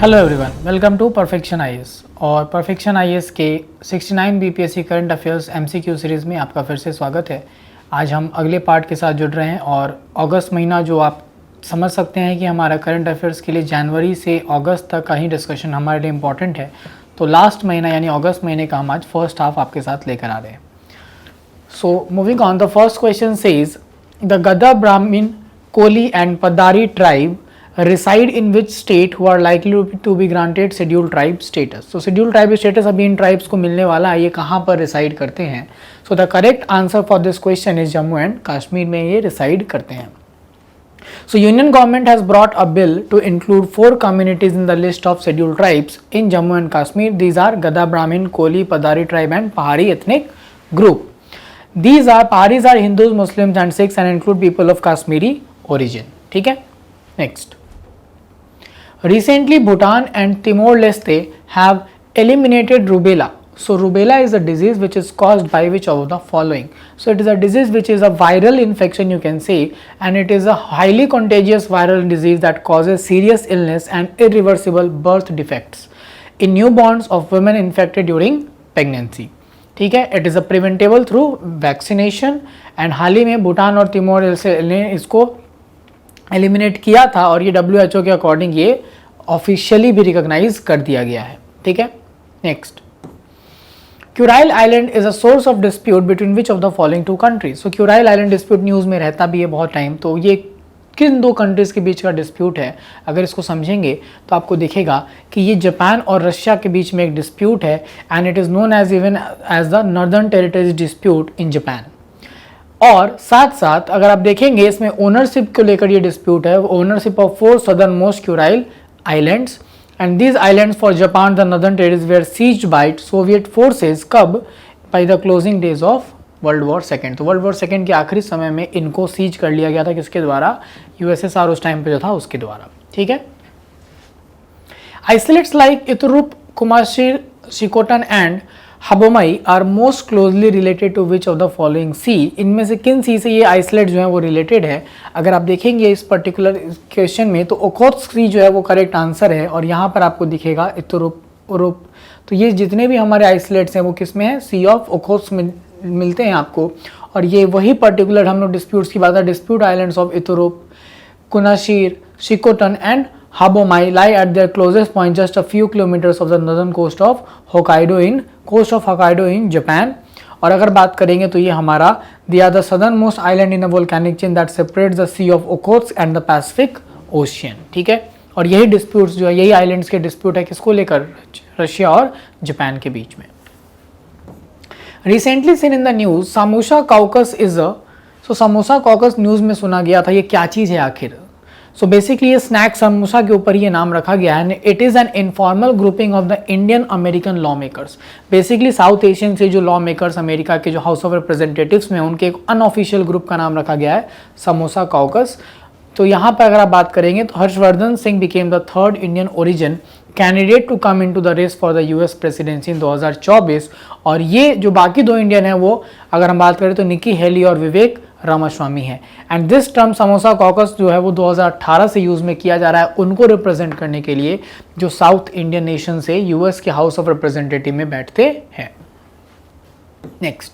Hello everyone, welcome to perfection IAS. और perfection IAS के 69 BPSC current affairs MCQ series में आपका फिर से स्वागत है। आज हम अगले पार्ट के साथ जुड़ रहे हैं और अगस्त महीना जो आप समझ सकते हैं कि हमारा करंट अफेयर्स के लिए जनवरी से अगस्त तक का ही डिस्कशन हमारे लिए इम्पॉर्टेंट है। तो लास्ट महीना यानी अगस्त महीने का हम आज फर्स्ट हाफ आपके साथ लेकर आ रहे हैं। So moving on, the first question says the Gadda Brahmin Koli and Padari tribe reside in which state who are likely to be granted scheduled tribe status. So scheduled tribe status अभी इन tribes को मिलने वाला है, ये कहाँ पर reside करते हैं? So the correct answer for this question is Jammu and Kashmir में ये reside करते हैं. So union government has brought a bill to include 4 communities in the list of scheduled tribes in Jammu and Kashmir. These are Gada, Brahmin, Koli, Padari tribe and Pahari ethnic group. Paharis are Hindus, Muslims and Sikhs and include people of Kashmiri origin. ठीक है? Next. Recently, Bhutan and Timor-Leste have eliminated rubella. So, rubella is a disease which is caused by which of the following? So, it is a disease which is a viral infection, you can say, and it is a highly contagious viral disease that causes serious illness and irreversible birth defects in newborns of women infected during pregnancy. ठीक है, it is a preventable through vaccination and हाल ही में भूटान और Timor ने इसको eliminate किया था और ये WHO के अकॉर्डिंग ये ऑफिशियली भी रिकॉग्नाइज कर दिया गया है। ठीक है, next, Kuril island is a source of dispute between which of the following 2 countries. So Kuril island dispute news में रहता भी है बहुत टाइम, तो ये किन 2 कंट्रीज के बीच का डिस्प्यूट है? अगर इसको समझेंगे तो आपको दिखेगा कि ये जापान और रशिया के बीच में एक डिस्प्यूट है and it is known as even as the northern territories dispute in Japan. और साथ साथ अगर आप देखेंगे इसमें ओनरशिप को लेकर ये डिस्प्यूट है, ownership of 4 southernmost Kuril islands and these islands for Japan the northern territories were seized by Soviet forces कब? By the closing days of world war second. तो वर्ल्ड वॉर सेकेंड के आखिरी समय में इनको seize कर लिया गया था, किसके द्वारा? USSR उस टाइम पे जो था उसके द्वारा। ठीक है, isolates like Iturup, Kunashir, Shikotan and Habomai are most closely related to which of the following sea. इनमें से किन सी से ये आइसोलेट जो है वो रिलेटेड है? अगर आप देखेंगे इस पर्टिकुलर क्वेश्चन में तो ओखोत्स्क सी जो है वो करेक्ट आंसर है और यहाँ पर आपको दिखेगा इतुरुप, उरुप। तो ये जितने भी हमारे आइसोलेट्स हैं वो किस में है? सी ऑफ ओखोत्स्क में मिलते हैं आपको। और ये वही पर्टिकुलर हम लोग डिस्प्यूट्स की बात है, dispute islands of Iturup, Kunashir, Shikotan and Habomai lie at their closest point just a few kilometers of the northern coast of Hokkaido in Japan. और अगर बात करेंगे तो ये हमारा they are the southernmost island in a volcanic chain that separates the Sea of Okhotsk and the Pacific Ocean. ठीक है, और यही डिस्प्यूट्स जो है, यही आइलैंड्स के डिस्प्यूट है किसको लेकर? रशिया और जापान के बीच में। Recently seen in the news, Samosa caucus is a, so Samosa caucus news में सुना गया था, ये क्या चीज़ है आखिर? सो बेसिकली ये स्नैक समोसा के ऊपर ये नाम रखा गया है। It is an informal grouping of the Indian American law makers. Basically south Asian से जो लॉ मेकर्स अमेरिका के जो हाउस ऑफ रिप्रेजेंटेटिव्स में उनके एक अनऑफिशियल ग्रुप का नाम रखा गया है समोसा कॉकस। तो यहाँ पर अगर आप बात करेंगे तो Harshvardhan Singh became the 3rd Indian origin candidate to come into the race for the US presidency in 2024। और ये जो बाकी 2 इंडियन है वो अगर हम बात करें तो निकी हेली और विवेक रामास्वामी है। And this term samosa caucus जो है वो 2018 से यूज़ में किया जा रहा है उनको रिप्रेजेंट करने के लिए जो साउथ इंडियन नेशन से US के हाउस ऑफ रिप्रेजेंटेटिव में बैठते हैं। Next,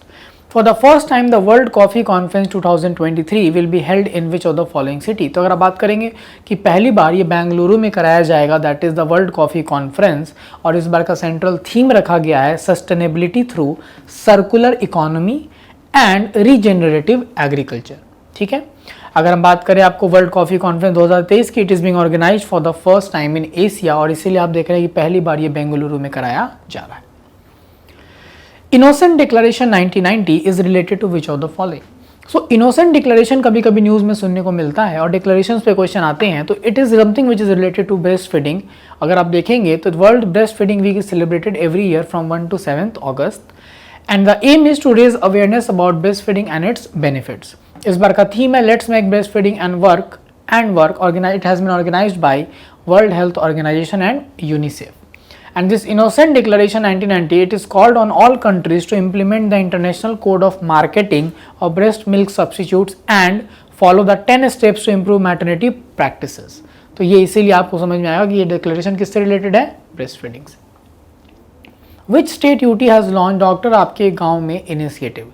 for the first time the world coffee conference 2023 will be held in which of the following city. तो अगर आप बात करेंगे कि पहली बार ये बेंगलुरु में कराया जाएगा, that is the world coffee conference. और इस बार का सेंट्रल थीम रखा गया है sustainability through circular economy and regenerative agriculture. ठीक है, अगर हम बात करें आपको वर्ल्ड कॉफ़ी कॉन्फ्रेंस 2023 की, it is being organised for the first time in Asia और इसीलिए आप देख रहे हैं कि पहली बार ये बेंगलुरु में कराया जा रहा है। Innocenti declaration 1990 is related to which of the following. So Innocenti declaration कभी कभी न्यूज़ में सुनने को मिलता है और डिक्लेरेशंस पे क्वेश्चन आते हैं, तो it is something which is related to breast feeding. अगर आप देखेंगे तो world breast feeding week is celebrated every year from 1 to 7th August and the aim is to raise awareness about breastfeeding and its benefits. इस बार का theme है Let's make breastfeeding and work organized. It has been organized by World Health Organization and UNICEF. And this Innocent Declaration 1990, it is called on all countries to implement the International Code of Marketing of Breast Milk Substitutes and follow the 10 steps to improve maternity practices. तो ये इसीलिए आपको समझ में आएगा कि ये declaration किससे रिलेटेड है, ब्रेस्ट फीडिंग से। Which state UT has launch doctor आपके गांव में इनिशिएटिव,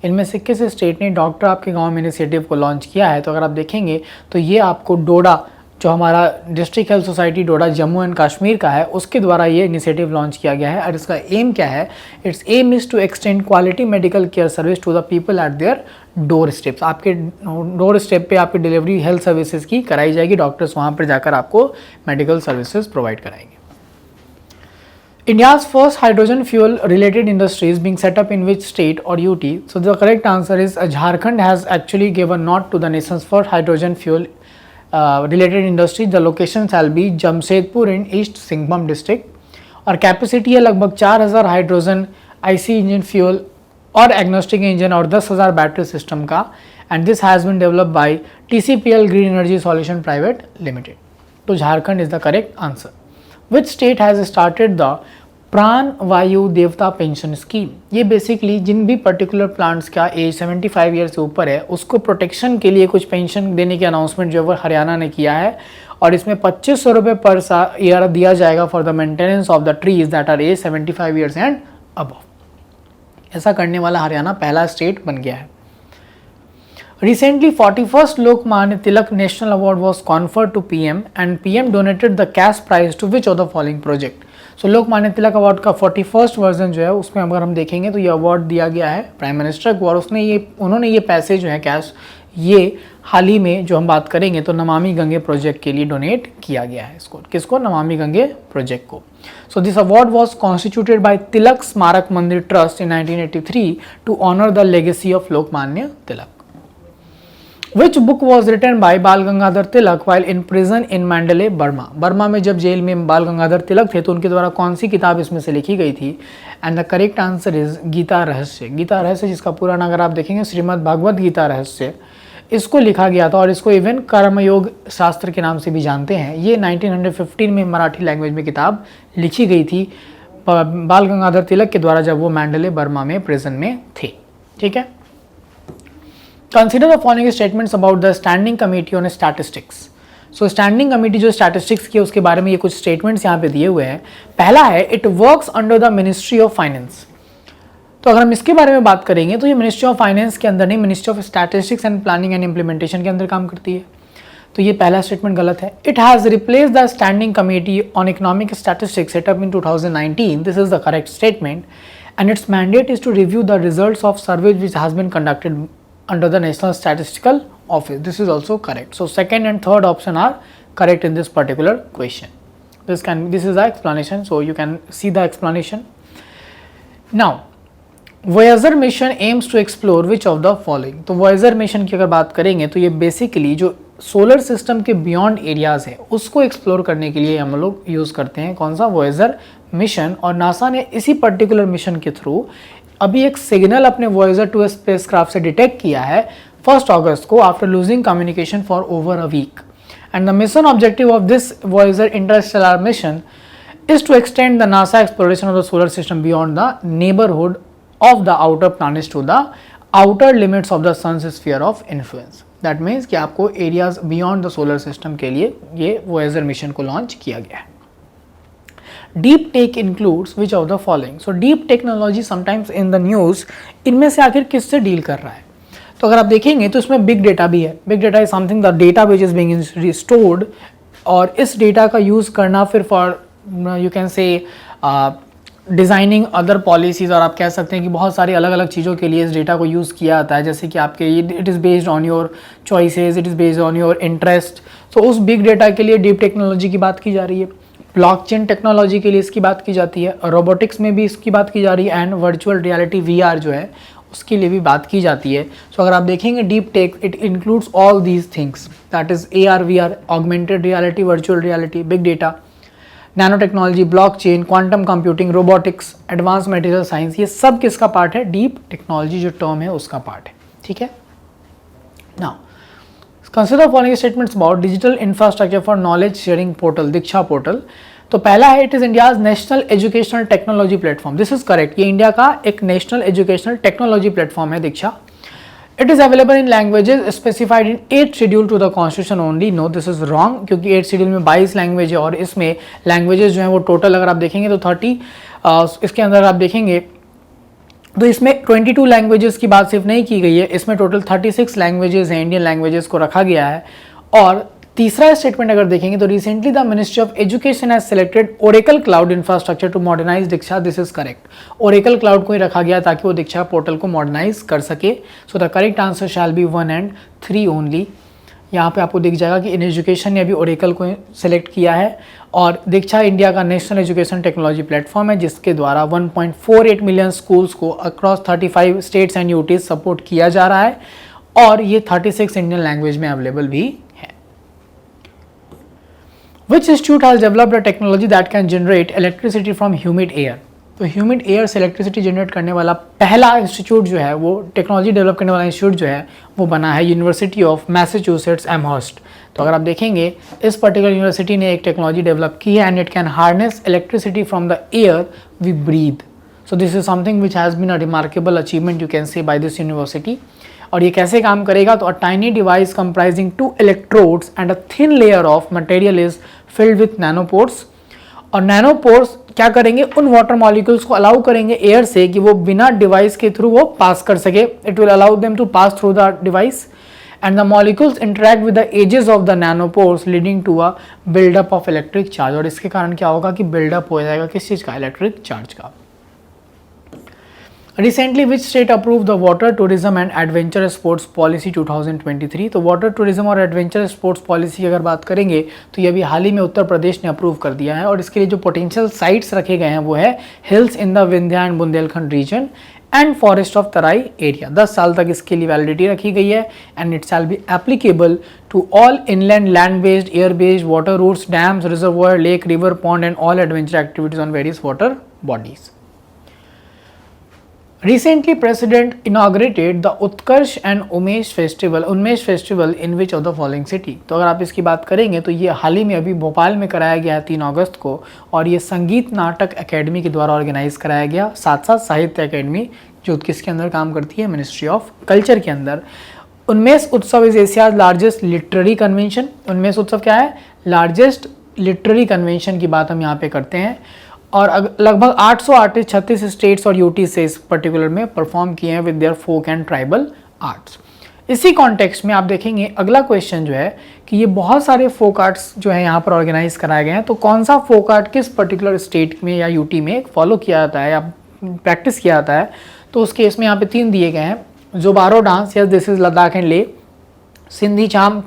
इनमें से किस स्टेट ने डॉक्टर आपके गांव में इनिशिएटिव को लॉन्च किया है? तो अगर आप देखेंगे तो ये आपको डोडा, जो हमारा district health society Doda Jammu and Kashmir का है, उसके द्वारा ये इनिशिएटिव लॉन्च किया गया है। और इसका एम क्या है? Its aim is to extend quality medical care service to the people at their door steps. आपके डोर स्टेप पे आपकी डिलीवरी हेल्थ सर्विसेज की कराई जाएगी, डॉक्टर्स वहाँ पर जाकर आपको मेडिकल सर्विसेज प्रोवाइड कराएंगे। India's first hydrogen fuel related industries being set up in which state or UT? So the correct answer is Jharkhand has actually given nod to the nation's first hydrogen fuel related industry. The location shall be Jamshedpur in East Singhbhum district और capacity है लगभग 4000 hydrogen IC engine fuel और agnostic engine और 10,000 battery system का, and this has been developed by TCPL green energy solution private limited. तो Jharkhand is the correct answer. Which state has started the Pran Vayu Devta pension scheme? ये basically जिन भी particular plants का age 75 year से ऊपर है उसको प्रोटेक्शन के लिए कुछ पेंशन देने की अनाउंसमेंट जो है हरियाणा ने किया है, और इसमें 2500 रुपये पर ईयर दिया जाएगा for the maintenance of the trees that are age 75 years and above. ऐसा करने वाला हरियाणा पहला स्टेट बन गया है। Recently, 41st Lokmanya Tilak National Award was conferred to PM and PM donated the cash prize to which of the following project? So Lokmanya Tilak award का 41st version जो है उसमें अगर हम देखेंगे तो ये अवार्ड दिया गया है प्राइम मिनिस्टर को, और उन्होंने ये पैसे जो है कैश ये हाल ही में जो हम बात करेंगे तो नमामि गंगे प्रोजेक्ट के लिए डोनेट किया गया है। इसको किसको? नमामि गंगे प्रोजेक्ट को। So this award was constituted by Tilak Smarak Mandir trust in 1983 to honour the legacy of Lokmanya Tilak. Which book was written by Bal Gangadhar Tilak while in prison in Mandalay, Burma? Burma में जब जेल में बाल गंगाधर तिलक थे तो उनके द्वारा कौन सी किताब इसमें से लिखी गई थी? And the correct answer is Gita Rahasya. Gita रहस्य जिसका पूरा नाम अगर आप देखेंगे श्रीमद् भागवत गीता रहस्य, इसको लिखा गया था और इसको इवन कर्मयोग शास्त्र के नाम से भी जानते हैं। ये 1915 में मराठी लैंग्वेज में किताब लिखी गई थी बाल गंगाधर तिलक के द्वारा जब वो मैंडले बर्मा में प्रिजन में थे। ठीक है। Consider the following statements about the Standing Committee on Statistics. So Standing Committee जो Statistics की उसके बारे में ये कुछ statements यहाँ पे दिए हुए हैं। पहला है It works under the Ministry of Finance. तो अगर हम इसके बारे में बात करेंगे तो ये Ministry of Finance के अंदर नहीं, Ministry of Statistics and Planning and Implementation के अंदर काम करती है। तो ये पहला स्टेटमेंट गलत है। It has replaced the Standing Committee on Economic Statistics set up in 2019. This is the correct statement. And its mandate is to review the results of surveys which has been conducted under the National Statistical Office. This is also correct. So second and third option are correct in this particular question. This is the explanation. So you can see the explanation. Now, Voyager mission aims to explore which of the following? तो Voyager mission की अगर बात करेंगे तो ये basically जो solar system के beyond areas है उसको एक्सप्लोर करने के लिए हम लोग यूज़ करते हैं कौन सा? Voyager mission. और नासा ने इसी पर्टिकुलर मिशन के थ्रू अभी एक सिग्नल अपने वॉयेजर 2 स्पेसक्राफ्ट से डिटेक्ट किया है 1 अगस्त को after losing communication for over a week. And the mission objective of this Voyager interstellar mission is to extend the NASA exploration of the solar system beyond the neighbourhood of the outer planets to the outer limits of the sun's sphere of influence. That means कि आपको areas beyond the solar system के लिए ये Voyager mission को launch किया गया है। Deep tech includes which of the following? So deep technology sometimes in the news, इनमें से आखिर किससे डील कर रहा है? तो अगर आप देखेंगे तो इसमें बिग डेटा भी है। Big data is something the data which is being stored, और इस डेटा का यूज़ करना फिर फॉर यू कैन से डिज़ाइनिंग अदर पॉलिसीज़, और आप कह सकते हैं कि बहुत सारी अलग अलग चीज़ों के लिए इस डेटा को यूज़ किया जाता है, जैसे कि आपके it is based on your choices, it is based on your interest. तो उस बिग डेटा के लिए डीप टेक्नोलॉजी की बात की जा रही है, ब्लॉकचेन टेक्नोलॉजी के लिए इसकी बात की जाती है, रोबोटिक्स में भी इसकी बात की जा रही है, एंड वर्चुअल रियलिटी VR जो है उसके लिए भी बात की जाती है। सो अगर आप देखेंगे deep tech it includes all these things, that is AR VR, augmented reality, virtual reality, big data, nano technology, blockchain, quantum computing, robotics, advance material science, ये सब किसका पार्ट है? डीप टेक्नोलॉजी जो टर्म है उसका पार्ट है। ठीक है। Now consider following statements about digital infrastructure for knowledge sharing portal, Diksha portal. तो पहला है it is India's national educational technology platform. This is correct, ये इंडिया का एक नेशनल एजुकेशनल टेक्नोलॉजी प्लेटफॉर्म है Diksha. It is available in languages specified in 8th schedule to the constitution only. No, this is wrong, क्योंकि 8th schedule में 22 language है और इसमें languages जो है वो टोटल अगर आप देखेंगे तो 30 इसके अंदर आप देखेंगे तो इसमें 22 लैंग्वेजेस की बात सिर्फ नहीं की गई है, इसमें टोटल 36 लैंग्वेजेस हैं, इंडियन लैंग्वेजेस को रखा गया है। और तीसरा स्टेटमेंट अगर देखेंगे तो recently the ministry of education has selected Oracle cloud infrastructure to modernise Diksha. This is correct, Oracle cloud को ही रखा गया ताकि वो दीक्षा पोर्टल को मॉडर्नाइज कर सके। So the correct answer shall be 1 and 3 only. यहाँ पे आपको दिख जाएगा कि इन एजुकेशन ने अभी ओरेकल को सिलेक्ट किया है और दीक्षा इंडिया का नेशनल एजुकेशन टेक्नोलॉजी प्लेटफॉर्म है जिसके द्वारा 1.48 मिलियन स्कूल्स को across 35 states and UTs support किया जा रहा है और ये 36 इंडियन लैंग्वेज में अवेलेबल भी है। Which institute has developed a technology that can generate electricity from humid air. तो ह्यूमिड एयर से इलेक्ट्रिसिटी जनरेट करने वाला पहला इंस्टीट्यूट जो है वो टेक्नोलॉजी डेवलप करने वाला इंस्टीट्यूट जो है वो बना है यूनिवर्सिटी ऑफ मैसाचुसेट्स एमहर्स्ट। तो अगर आप देखेंगे इस पर्टिकुलर यूनिवर्सिटी ने एक टेक्नोलॉजी डेवलप की है and it can harness electricity from the air we breathe. So this is something which has been a remarkable achievement you can say by this university. और ये कैसे काम करेगा, तो a tiny device comprising 2 electrodes and a thin layer of material is filled with nanopores. और nanopores क्या करेंगे, उन वाटर मॉलिक्यूल्स को अलाउ करेंगे एयर से कि वो बिना डिवाइस के थ्रू वो पास कर सके। It will allow them to pass through the device and the molecules interact with the edges of the nanopores leading to a buildup of electric charge. और इसके कारण क्या होगा कि बिल्डअप हो जाएगा किस चीज़ का, इलेक्ट्रिक चार्ज का। Recently which state approve the water tourism and adventure sports policy 2023। तो वाटर टूरिज्म और एडवेंचर स्पोर्ट्स पॉलिसी की अगर बात करेंगे तो ये अभी हाल ही में उत्तर प्रदेश ने अप्रूव कर दिया है और इसके लिए जो पोटेंशियल साइट्स रखे गए हैं वो है hills in the Vindhya and Bundelkhand region and forest of Terai area. 10 साल तक इसके लिए वैलिडिटी रखी गई है and it shall be applicable to all inland, land based, air based water routes, dams, reservoir, lake, river, pond and all adventure activities on various water bodies. Recently, President inaugurated the Utkarsh and Unmesh festival in which of the following city. तो अगर आप इसकी बात करेंगे तो ये हाल ही में अभी भोपाल में कराया गया है 3 अगस्त को और ये संगीत नाटक एकेडमी के द्वारा ऑर्गेनाइज कराया गया, साथ साथ साहित्य एकेडमी जो किसके अंदर काम करती है, मिनिस्ट्री ऑफ कल्चर के अंदर। Unmesh Utsav is Asia's largest literary convention. Unmesh Utsav क्या है, लार्जेस्ट लिटरेरी कन्वेंशन की बात हम यहाँ पे करते हैं और लगभग 800 आर्टिस्ट 36 स्टेट्स और यूटी से इस पर्टिकुलर में परफॉर्म किए हैं with their folk and tribal arts. इसी कॉन्टेक्स्ट में आप देखेंगे अगला क्वेश्चन जो है कि ये बहुत सारे फोक आर्ट्स जो है यहाँ पर ऑर्गेनाइज कराए गए हैं, तो कौन सा फोक आर्ट किस पर्टिकुलर स्टेट में या यूटी में फॉलो किया जाता है या प्रैक्टिस किया जाता है। तो उस केस में यहाँ पे 3 दिए गए हैं, Jabro dance, yes this is Ladakh and Leh, Sindhi चाम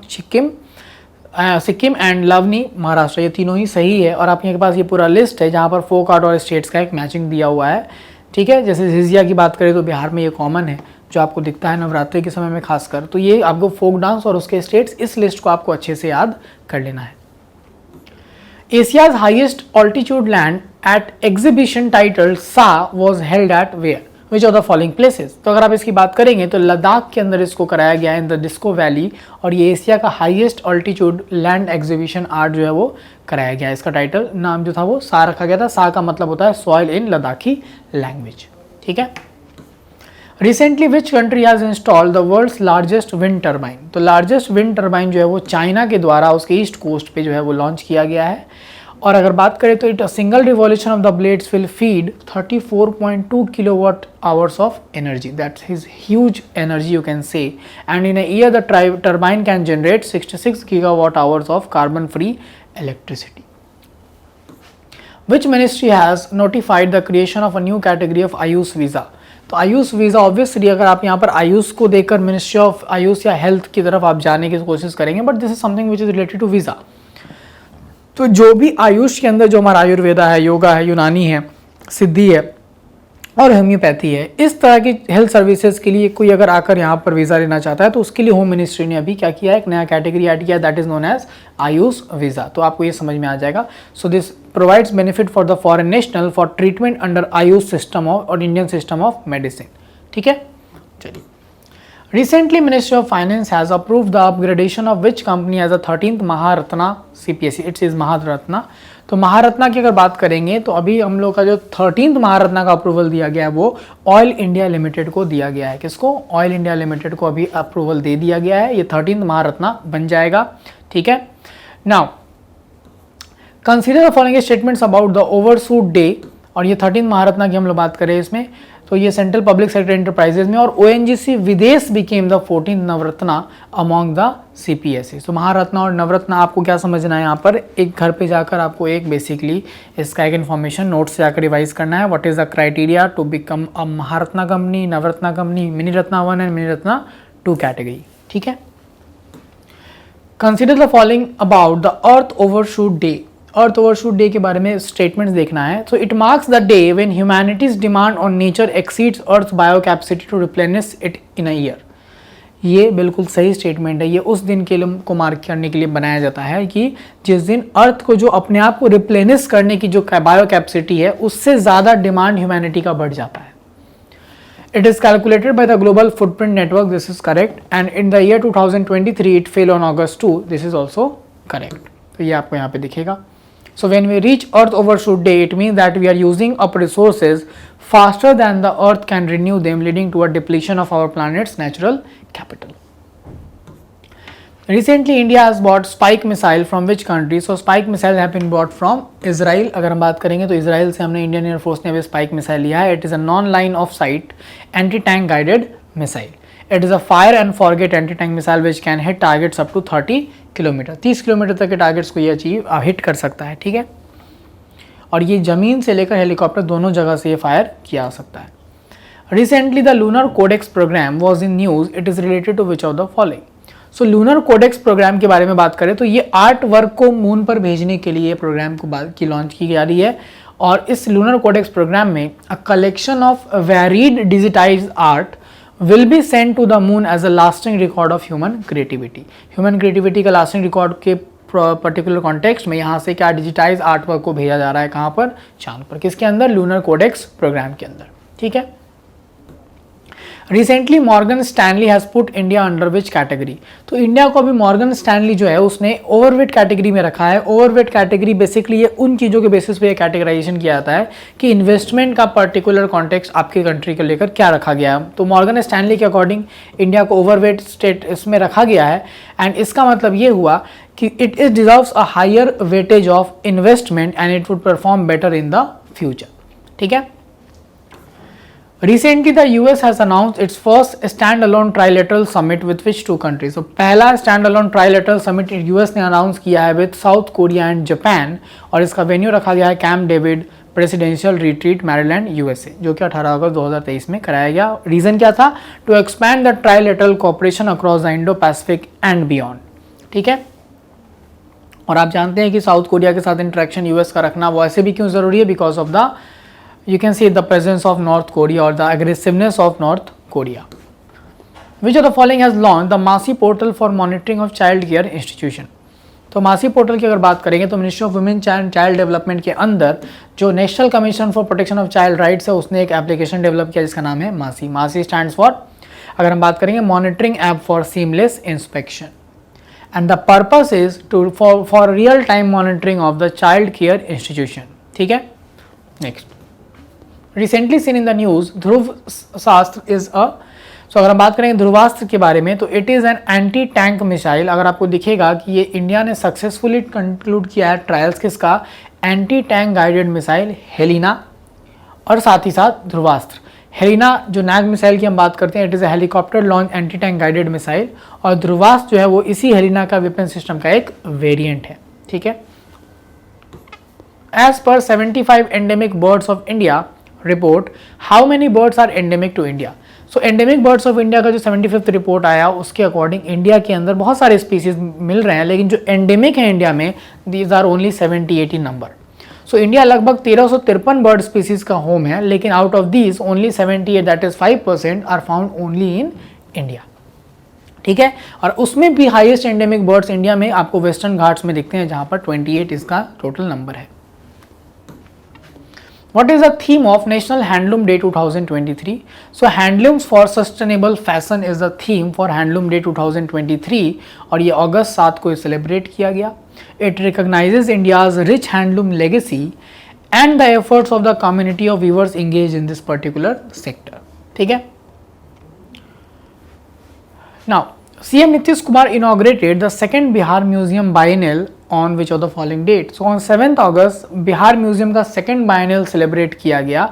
सिक्किम एंड लवनी महाराष्ट्र, ये तीनों ही सही है। और आपके पास ये पूरा लिस्ट है जहाँ पर फोक आर्ट और स्टेट्स का एक मैचिंग दिया हुआ है, ठीक है। जैसे झिझिया की बात करें तो बिहार में ये कॉमन है जो आपको दिखता है नवरात्रि के समय में खासकर। तो ये आपको फोक डांस और उसके स्टेट्स, इस लिस्ट को आपको अच्छे से याद कर लेना है। Asia's highest altitude land art exhibition title सा was held at where, which are the following places. तो अगर आप इसकी बात करेंगे तो लद्दाख के अंदर इसको कराया गया है इन द डिस्को वैली और ये एशिया का highest altitude land exhibition art जो है वो कराया गया है। इसका टाइटल नाम जो था वो सा रखा गया था। सा का मतलब होता है सॉइल इन लद्दाखी लैंग्वेज, ठीक है। Recently which country has installed the world's largest wind turbine. तो लार्जेस्ट विंड टर्बाइन जो है वो चाइना के द्वारा उसके ईस्ट कोस्ट पे जो है वो लॉन्च किया गया है। और अगर बात करें तो it single revolution of the blades will feed 34.2 kilowatt hours of energy, that's his huge energy you can से। And in a year the turbine can generate 66 gigawatt hours of carbon free electricity. Which ministry has notified the creation of a new category of Ayush visa. तो Ayush visa obviously अगर आप यहाँ पर आयुष को देखकर ministry of Ayush या health की तरफ आप जाने की कोशिश करेंगे, but this is something which is related to visa. तो जो भी आयुष के अंदर जो हमारा आयुर्वेदा है, योगा है, यूनानी है, सिद्धि है और होम्योपैथी है, इस तरह की हेल्थ सर्विसेज के लिए कोई अगर आकर यहाँ पर वीज़ा लेना चाहता है तो उसके लिए होम मिनिस्ट्री ने अभी क्या किया है, एक नया कैटेगरी ऐड किया, that is known as Ayush visa. तो आपको ये समझ में आ जाएगा। So this provides benefit for the foreign national for treatment under Ayush system of or Indian system of medicine, ठीक है। चलिए, Recently, Ministry of Finance has approved the upgradation of which company as a 13th Maharatna CPSE. It is Maharatna. तो महारत्ना की अगर बात करेंगे तो अभी हम लोग का जो 13th महारत्ना का अप्रूवल दिया गया है वो ऑयल इंडिया लिमिटेड को दिया गया है। किसको? ऑयल इंडिया लिमिटेड को अभी अप्रूवल दे दिया गया है, ये 13th महारत्ना बन जाएगा। ठीक है, now consider the following statements about the overshoot day, और ये 13th महारत्ना की हम लोग बात करें इसमें, तो ये सेंट्रल पब्लिक सेक्टर एंटरप्राइजेज में, और ONGC विदेश became the 14th Navratna among the CPSE। तो महारत्ना और नवरत्ना आपको क्या समझना है यहाँ पर, एक घर पे जाकर आपको एक बेसिकली इसका एक इन्फॉर्मेशन नोट से जाकर रिवाइज करना है। What is the criteria to become a Maharatna company, Navratna company, mini Ratna 1 and mini Ratna 2 category. ठीक है, consider the following about the earth overshoot day. Earth overshoot day के बारे में स्टेटमेंट्स देखना है। So it marks the day when humanity's demand on nature exceeds earth biocapacity to replenish it in a year. ये बिल्कुल सही statement है। ये उस दिन के लिए को मार्क करने के लिए बनाया जाता है कि जिस दिन अर्थ को जो अपने आप को रिप्लेनिश करने की जो बायो कैपेसिटी है उससे ज़्यादा डिमांड ह्यूमैनिटी का बढ़ जाता है। It is calculated by the Global Footprint Network. This is correct. And in the year 2023, it fell on August 2. This is also correct. तो ये आपको यहाँ पे दिखेगा. So when we reach Earth overshoot day, it means that we are using up resources faster than the Earth can renew them, leading to a depletion of our planet's natural capital. Recently, India has bought Spike missile from which country? So Spike missile have been bought from Israel. अगर हम बात करेंगे तो Israel से हमने Indian air force ने अभी spike missile लिया है। It is a non line of sight anti tank guided missile. It is a fire and forget anti tank missile which can hit targets up to 30 kilometre. 30 kilometre तक के targets को ये achieve hit कर सकता है। ठीक है, और ये जमीन से लेकर हेलीकॉप्टर दोनों जगह से ये फायर किया जा सकता है। Recently the lunar codex programme was in news. It is related to which of the following? So lunar codex programme के बारे में बात करें तो ये आर्ट वर्क को मून पर भेजने के लिए प्रोग्राम की लॉन्च की जा रही है। और इस लूनर कोडेक्स प्रोग्राम में a collection of varied digitised art will be sent to the moon as a lasting record of human creativity. Human creativity का लास्टिंग रिकॉर्ड के पर्टिकुलर कॉन्टेक्स्ट में यहाँ से क्या डिजिटाइज आर्ट वर्क को भेजा जा रहा है, कहाँ पर? चांद पर। किसके अंदर? लूनर कोडेक्स प्रोग्राम के अंदर। ठीक है, recently Morgan Stanley has put India under which category? तो इंडिया को अभी मॉर्गन स्टैनली जो है उसने ओवरवेट कैटेगरी में रखा है। ओवरवेट कैटेगरी बेसिकली ये उन चीज़ों के बेसिस पे कैटेगराइजेशन किया जाता है कि इन्वेस्टमेंट का पर्टिकुलर कॉन्टेक्स्ट आपके कंट्री को लेकर क्या रखा गया है। तो मॉर्गन स्टैनली के अकॉर्डिंग इंडिया को ओवरवेट स्टेट इसमें रखा गया है। एंड इसका मतलब ये हुआ कि it is deserves a higher weightage of investment and it would perform better in the future. ठीक है, Recently, the US has announced its first standalone trilateral summit with which two countries? So, पहला standalone trilateral summit US ने announce किया है with South Korea and Japan, और इसका venue रखा गया है camp David presidential retreat Maryland USA, जो कि 18 अगस्त 2023 में कराया गया। रीजन क्या था? To expand the trilateral cooperation across the Indo Pacific and beyond. ठीक है, और आप जानते हैं कि साउथ कोरिया के साथ इंटरेक्शन US का रखना वो ऐसे भी क्यों जरूरी है? Because of the you can see the presence of North Korea or the aggressiveness of North Korea. Which of the following has launched the मासी portal for monitoring of child care institution? तो मासी portal की अगर बात करेंगे तो ministry of women child development के अंदर जो national commission for protection of child rights है उसने एक एप्लीकेशन डेवलप किया जिसका नाम है मासी। मासी स्टैंड्स फॉर, अगर हम बात करेंगे, monitoring app for seamless inspection. And the purpose is to for real time monitoring of the child care institution. ठीक है, next recently seen in the news Dhruv Shastra is अ, सो अगर हम बात करेंगे ध्रुवास्त्र के बारे में तो it is an anti tank missile. अगर आपको दिखेगा कि ये इंडिया ने सक्सेसफुली कंक्लूड किया है ट्रायल्स किसका? Anti tank guided missile Helina और साथ ही साथ ध्रुवास्त्र। हेलिना जो नैग मिसाइल की हम बात करते हैं, it is a helicopter launch anti tank guided missile, और ध्रुवास्त्र जो है वो इसी हेलिना का वेपन सिस्टम का एक वेरिएंट है। ठीक है, as per 75 endemic birds of India report, how many birds are endemic to India? So endemic birds of India का जो 75th रिपोर्ट आया उसके अकॉर्डिंग इंडिया के अंदर बहुत सारे स्पीसीज मिल रहे हैं, लेकिन जो एंडेमिक है इंडिया में these are only 70-80 number. So India लगभग 1353 बर्ड स्पीसीज का होम है, लेकिन out of these only 78 that is 5% are found only in India. ठीक है, और उसमें भी हाईएस्ट एंडेमिक बर्ड्स इंडिया में आपको वेस्टर्न घाट्स में दिखते हैं जहाँ पर 28 इसका टोटल नंबर है। What is the theme of National Handloom Day 2023? So Handlooms for Sustainable Fashion is the theme for Handloom Day 2023 और ये अगस्त 7 को सेलिब्रेट किया गया. It recognizes India's rich handloom legacy and the efforts of the community of weavers engaged in this particular sector. ठीक है. Now CM Nitish Kumar inaugurated the second Bihar Museum Biennial on which of the following date? So on 7th August Bihar museum का second बायनल celebrate किया गया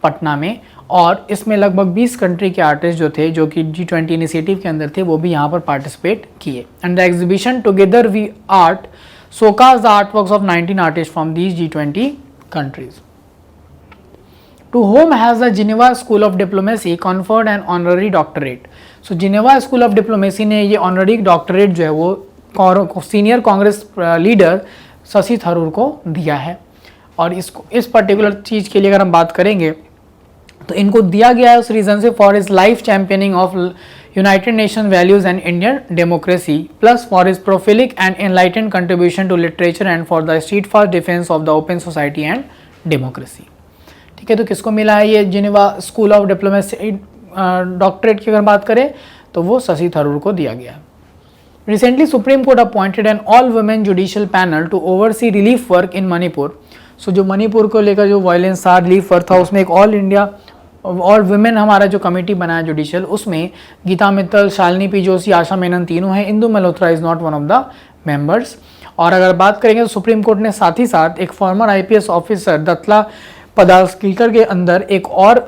पटना में और इसमें लगभग 20 country के आर्टिस्ट जो थे जो कि G20 इनिशिएटिव के अंदर थे वो भी यहाँ पर पार्टिसिपेट किए. And the exhibition together we art showcase the artworks of 19 artist from these G20 countries. To whom has the Geneva School of Diplomacy conferred an honorary doctorate? So Geneva School of Diplomacy ने ये honorary doctorate जो है वो senior Congress leader Shashi Tharoor को दिया है. और इसको इस पर्टिकुलर चीज़ के लिए अगर हम बात करेंगे तो इनको दिया गया है उस रीज़न से for his life championing of United Nation values and Indian democracy plus for his prolific and enlightened contribution to literature and for the steadfast defence of the open society and democracy. ठीक है, तो किसको मिला है ये Geneva School of Diplomacy doctorate की अगर बात करें तो वो शशि थरूर को दिया गया. Recently, Supreme Court appointed an all-women judicial panel to oversee relief work in Manipur. So जो मणिपुर को लेकर जो वायलेंस था रिलीफ वर्क था उसमें एक ऑल इंडिया ऑल वुमेन हमारा जो कमेटी बनाया जुडिशियल उसमें गीता मित्तल, शालिनी पी जोशी, आशा मेनन तीनों हैं. Indu Malhotra is not one of the members. और अगर बात करेंगे तो सुप्रीम कोर्ट ने साथ ही साथ एक फॉर्मर IPS ऑफिसर दत्ला पदास्किलकर के अंदर एक और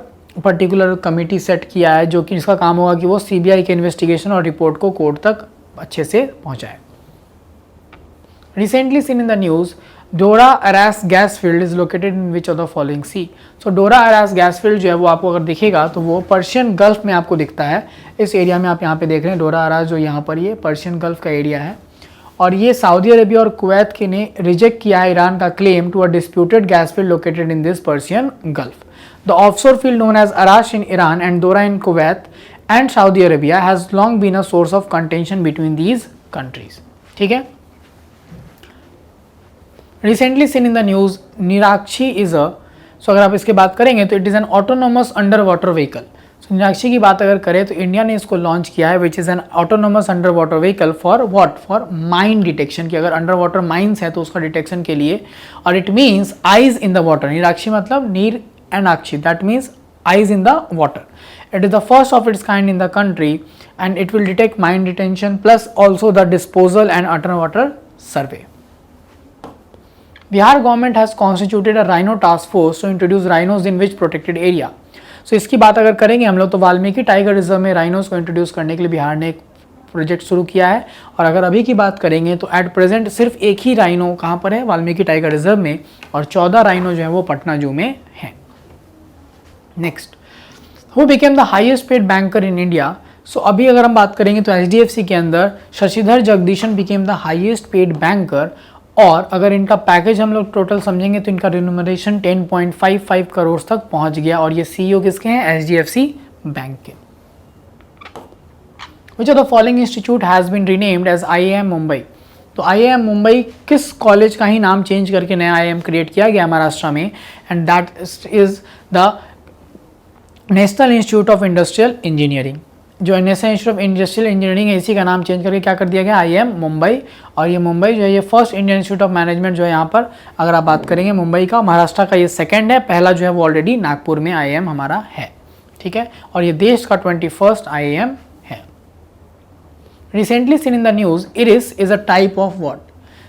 पर्टिकुलर कमेटी सेट किया है जो कि इसका काम होगा कि वो CBI के इन्वेस्टिगेशन और रिपोर्ट को कोर्ट तक अच्छे से पहुंचाए. Recently seen in the news, Dora Aras gas field is located in which of the following sea? So Dora Aras gas field जो है वो आपको अगर दिखेगा तो वो पर्शियन गल्फ में आपको दिखता है. इस एरिया में आप यहाँ पे देख रहे हैं डोरा अरास जो यहाँ पर ये पर्शियन गल्फ का एरिया है और ये सऊदी अरेबिया और कुवैत के ने रिजेक्ट किया है ईरान का claim to a disputed gas field located in this Persian Gulf. The offshore field known as Arash in Iran and Dorra in Kuwait and Saudi Arabia has long been a source of contention between these countries. ठीक है. Recently seen in the news, Nirakshi is a so अगर आप इसके बात करेंगे तो it is an autonomous underwater vehicle. So निराक्षी की बात अगर करें तो इंडिया ने इसको लॉन्च किया है which is an autonomous underwater vehicle for what? For mine detection कि अगर underwater mines है तो उसका डिटेक्शन के लिए और it means eyes in the water. निराक्षी मतलब नीर and akshi that means eyes in the water. It is the first of its kind in the country and it will detect mine detention plus also the disposal and underwater survey. Bihar government has constituted a rhino task force to introduce rhinos in which protected area. So इसकी बात अगर करेंगे हम लोग तो Valmiki tiger reserve में rhinos को introduce करने के लिए बिहार ने एक प्रोजेक्ट शुरू किया है. और अगर अभी की बात करेंगे तो एट प्रेजेंट सिर्फ एक ही राइनो कहाँ पर है वाल्मीकि टाइगर रिजर्व में और 14 राइनो जो है वो पटना जू में है. Next, Who became the highest paid banker in India? So अभी अगर हम बात करेंगे तो HDFC के अंदर Shashidhar Jagadeesan became the highest paid banker और अगर इनका पैकेज हम लोग टोटल समझेंगे तो इनका रिन्यूमरेशन 10.55 करोड़ तक पहुंच गया और ये CEO किसके हैं? HDFC बैंक के. Which of the following institute has been renamed as IIM Mumbai? तो IIM मुंबई किस कॉलेज का ही नाम चेंज करके नया IIM क्रिएट किया गया महाराष्ट्र में and that is the National Institute of Industrial Engineering. जो National Institute of Industrial Engineering है इसी का नाम चेंज करके क्या कर दिया गया IIM मुंबई. और ये मुंबई जो है ये first Indian institute of management जो है यहाँ पर अगर आप बात करेंगे मुंबई का, महाराष्ट्र का ये सेकंड है, पहला जो है वो ऑलरेडी नागपुर में IIM हमारा है. ठीक है, और ये देश का 21st IIM है. Recently seen in the news, Eris is a type of what?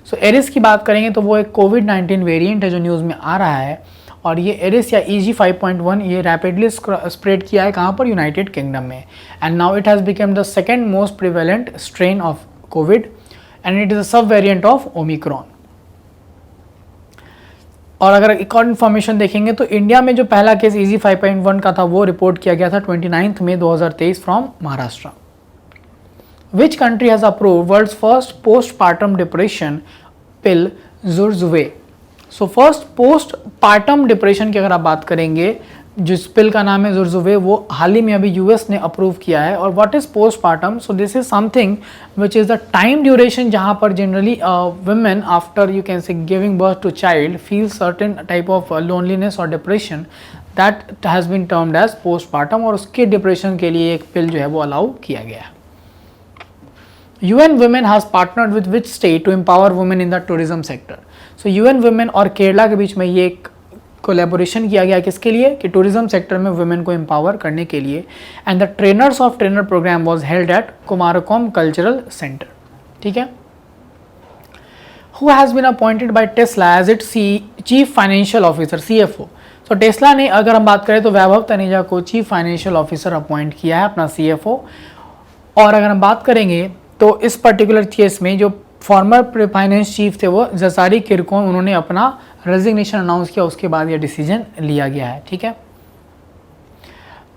So Eris की बात करेंगे तो वो एक कोविड-19 वेरिएंट है जो न्यूज़ में आ रहा है और ये एरिस या EG 5.1 ये रैपिडली स्प्रेड किया है कहाँ पर? यूनाइटेड किंगडम में. And now it has become the second most prevalent strain of Covid and it is अ सब वेरिएंट ऑफ ओमिक्रॉन. और अगर एक और इन्फॉर्मेशन देखेंगे तो इंडिया में जो पहला केस EG 5.1 का था वो रिपोर्ट किया गया था 29 मई 2023 from Maharashtra. Which country has approved world's first postpartum depression pill Zurzuvae? So first postpartum depression की अगर आप बात करेंगे जिस पिल का नाम है ज़ुरज़ुवे, वो हाल ही में अभी यूएस ने अप्रूव किया है। और what is postpartum? So this is something which is the time duration जहाँ पर generally women after you can say giving birth to child feel certain type of loneliness और depression, that has been termed as postpartum, और उसके depression के लिए एक पिल जो है वो अलाउ किया गया है। UN Women has partnered with which state to empower women in the tourism sector? So UN Women और केरला के बीच में ये एक कोलेबोरेशन किया गया किसके लिए कि टूरिज्म सेक्टर में वुमेन को एम्पावर करने के लिए। And the trainers of trainer programme was held at Kumarakom cultural centre. ठीक है। Who has been appointed by Tesla as its chief financial officer CFO? तो टेस्ला ने, अगर हम बात करें तो वैभव तनेजा को चीफ फाइनेंशियल ऑफिसर अपॉइंट किया है अपना CFO। और अगर हम बात करेंगे तो इस पर्टिकुलर केस में जो फॉर्मर फाइनेंस चीफ थे वो जसारी किरकोन, उन्होंने अपना रेजिग्नेशन अनाउंस किया, उसके बाद ये डिसीजन लिया गया है। ठीक है।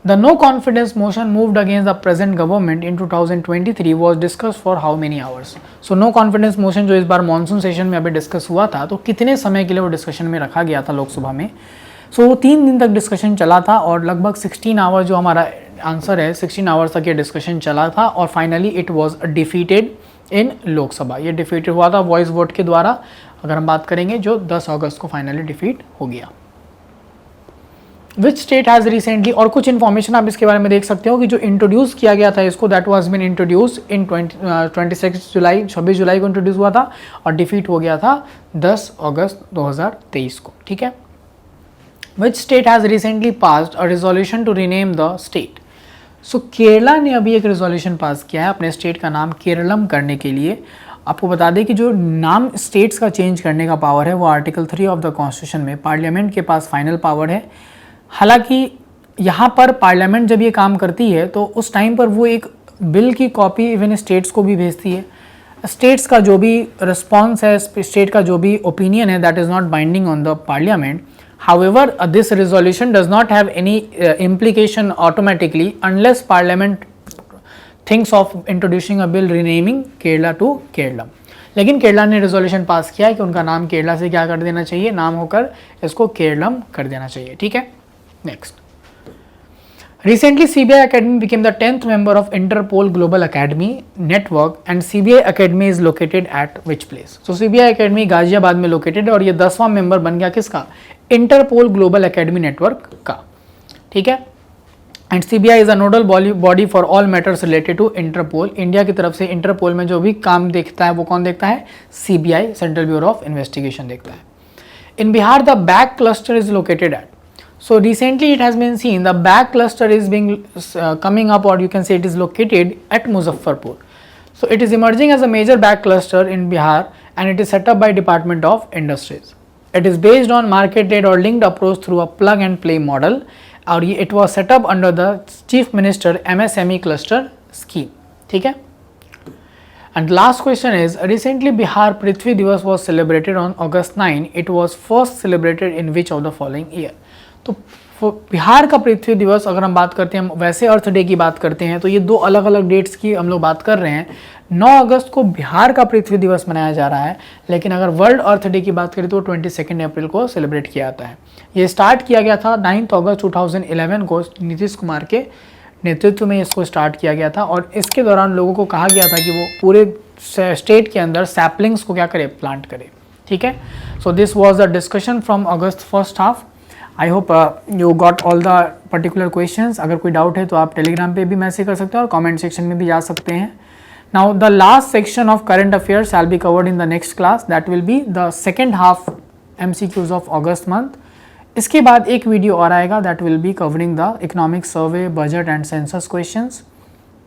The no confidence motion moved against the present government in 2023 was discuss for how many hours? So no confidence motion जो इस बार मानसून सेशन में अभी डिस्कस हुआ था, तो कितने समय के लिए वो डिस्कशन में रखा गया था लोकसभा में? सो वो 3 दिन तक डिस्कशन चला था और लगभग 16 आवर, जो हमारा आंसर है 16 आवर्स तक ये डिस्कशन चला था और फाइनली इट वाज डिफीटेड इन लोकसभा। ये डिफीटेड हुआ था वॉइस वोट के द्वारा, अगर हम बात करेंगे, जो 10 अगस्त को फाइनली डिफीट हो गया। विच स्टेट हैज़ रिसेंटली, और कुछ इन्फॉर्मेशन आप इसके बारे में देख सकते हो कि जो इंट्रोड्यूस किया गया था इसको, that was been introduce in 26 जुलाई को इंट्रोड्यूस हुआ था और डिफीट हो गया था 10 अगस्त 2023 को। ठीक है। Which state has recently passed a resolution to rename the state? So Kerala ने अभी एक रेजोल्यूशन पास किया है अपने स्टेट का नाम केरलम करने के लिए। आपको बता दें कि जो नाम स्टेट्स का चेंज करने का पावर है वो आर्टिकल 3 ऑफ द कॉन्स्टिट्यूशन में पार्लियामेंट के पास फाइनल पावर है। हालांकि यहाँ पर पार्लियामेंट जब ये काम करती है तो उस टाइम पर वो एक बिल की कॉपी इवन स्टेट्स को भी भेजती है। स्टेट्स का जो भी रिस्पॉन्स है, स्टेट का जो भी ओपिनियन है, that is not binding on the parliament. However, this resolution does not have any implication automatically unless Parliament thinks of introducing a bill renaming Kerala to Kerala. लेकिन केरला ने रेजोल्यूशन पास किया है कि उनका नाम केरला से क्या कर देना चाहिए, नाम होकर इसको केरलम कर देना चाहिए। ठीक है। Next, recently CBI Academy became the 10th member of Interpol Global Academy Network and CBI Academy is located at which place? So CBI Academy Ghaziabad में लोकेटेड है और ये 10वां मेंबर बन गया किसका? इंटरपोल ग्लोबल एकेडमी नेटवर्क का। ठीक है। And CBI is a nodal body for all matters related to Interpol. India की तरफ से इंटरपोल में जो भी काम देखता है वो कौन देखता है? CBI, Central Bureau of Investigation देखता है। In Bihar the back cluster is located at? So recently it has been seen the back cluster is being coming up, or you can say it is located at Muzaffarpur. So it is emerging as a major back cluster in Bihar and it is set up by Department of Industries. It is based on market-led or linked approach through a plug and play model, और ये it was set up under the Chief Minister MSME cluster scheme. ठीक है। And last question is, recently Bihar Prithvi Divas was celebrated on August 9. It was first celebrated in which of the following year? तो बिहार का पृथ्वी दिवस, अगर हम बात करते हैं, हम वैसे अर्थ डे की बात करते हैं तो ये 2 अलग अलग डेट्स की हम लोग बात कर रहे हैं। 9 अगस्त को बिहार का पृथ्वी दिवस मनाया जा रहा है, लेकिन अगर वर्ल्ड अर्थ डे की बात करें तो 22 अप्रैल को सेलिब्रेट किया जाता है। ये स्टार्ट किया गया था 9 अगस्त 2011 को, नीतीश कुमार के नेतृत्व में इसको स्टार्ट किया गया था और इसके दौरान लोगों को कहा गया था कि वो पूरे स्टेट के अंदर सैपलिंग्स को क्या करे, प्लांट करे। ठीक है। So this was the discussion from August first half. I hope you got all the particular questions. अगर कोई डाउट है तो आप टेलीग्राम पे भी मैसेज कर सकते हैं और कमेंट सेक्शन में भी जा सकते हैं। Now the last section of current affairs shall be covered in the next class, that will be the second half MCQs of August month. इसके बाद एक वीडियो और आएगा, that will be covering the economic survey, budget and census questions.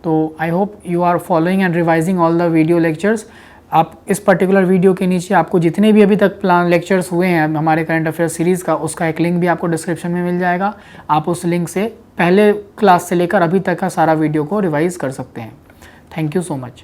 तो I hope you are following and revising all the video lectures. आप इस particular video के नीचे आपको जितने भी अभी तक प्लान लेक्चर्स हुए हैं हमारे करंट अफेयर सीरीज़ का, उसका एक लिंक भी आपको डिस्क्रिप्शन में मिल जाएगा। आप उस लिंक से पहले क्लास से लेकर अभी तक का सारा वीडियो को रिवाइज कर सकते हैं। Thank you so much.